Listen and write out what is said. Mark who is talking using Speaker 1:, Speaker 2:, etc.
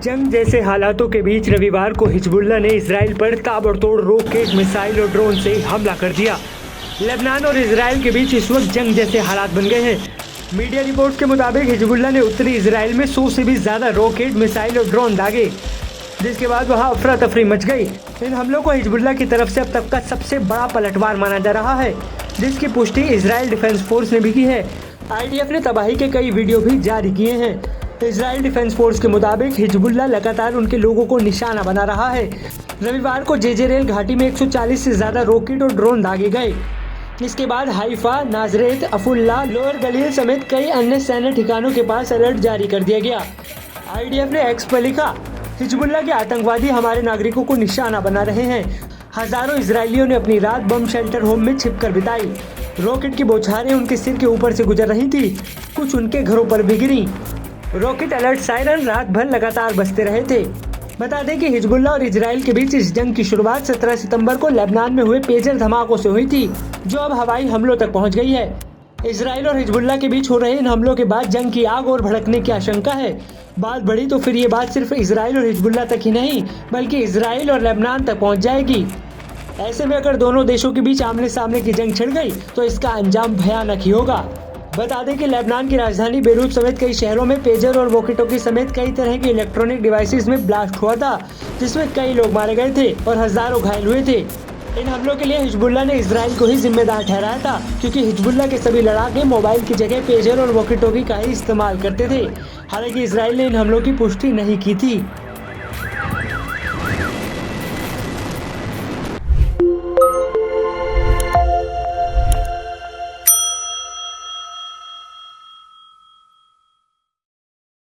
Speaker 1: जंग जैसे हालातों के बीच रविवार को हिजबुल्लाह ने इजराइल पर ताबड़तोड़ रॉकेट, मिसाइल और ड्रोन से हमला कर दिया। लेबनान और इजराइल के बीच इस वक्त जंग जैसे हालात बन गए हैं। मीडिया रिपोर्ट्स के मुताबिक हिजबुल्लाह ने उत्तरी इजराइल में 100 से भी ज़्यादा रॉकेट, मिसाइल और ड्रोन दागे, जिसके बाद वहां अफरा तफरी मच गई। इन हमलों को हिजबुल्लाह की तरफ से अब तक का सबसे बड़ा पलटवार माना जा रहा है, जिसकी पुष्टि इजराइल डिफेंस फोर्स ने भी की है। IDF ने तबाही के कई वीडियो भी जारी किए हैं। इजराइल डिफेंस फोर्स के मुताबिक हिजबुल्लाह लगातार उनके लोगों को निशाना बना रहा है। रविवार को जेजेरेल घाटी में 140 से ज़्यादा रॉकेट और ड्रोन दागे गए। इसके बाद हाइफा, नाजरेत, अफुल्ला, लोअर गलील समेत कई अन्य सैन्य ठिकानों के पास अलर्ट जारी कर दिया गया। IDF ने एक्स पर लिखा, हिजबुल्लाह के आतंकवादी हमारे नागरिकों को निशाना बना रहे हैं। हजारों इजरायलियों ने अपनी रात बम शेल्टर होम में छिपकर बिताई। रॉकेट की बौछारें उनके सिर के ऊपर से गुजर रही थी, कुछ उनके घरों पर भी गिरी। रॉकेट अलर्ट सायरन रात भर लगातार बजते रहे थे। बता दें कि हिजबुल्लाह और इजराइल के बीच इस जंग की शुरुआत 17 सितंबर को लेबनान में हुए पेजर धमाकों से हुई थी, जो अब हवाई हमलों तक पहुंच गई है। इजराइल और हिजबुल्लाह के बीच हो रहे इन हमलों के बाद जंग की आग और भड़कने की आशंका है। बात बढ़ी तो फिर ये बात सिर्फ इजराइल और हिजबुल्लाह तक ही नहीं, बल्कि इजराइल और लेबनान तक पहुंच जाएगी। ऐसे में अगर दोनों देशों के बीच आमने सामने की जंग छिड़ गई तो इसका अंजाम भयानक ही होगा। बता दें कि लेबनान की राजधानी बेरूत समेत कई शहरों में पेजर और वॉकी-टॉकी समेत कई तरह के इलेक्ट्रॉनिक डिवाइसेस में ब्लास्ट हुआ था, जिसमें कई लोग मारे गए थे और हजारों घायल हुए थे। इन हमलों के लिए हिजबुल्लाह ने इजराइल को ही जिम्मेदार ठहराया था, क्योंकि हिजबुल्लाह के सभी लड़ाके मोबाइल की जगह पेजर और वॉकी-टॉकी का ही इस्तेमाल करते थे। हालांकि इजराइल ने इन हमलों की पुष्टि नहीं की थी।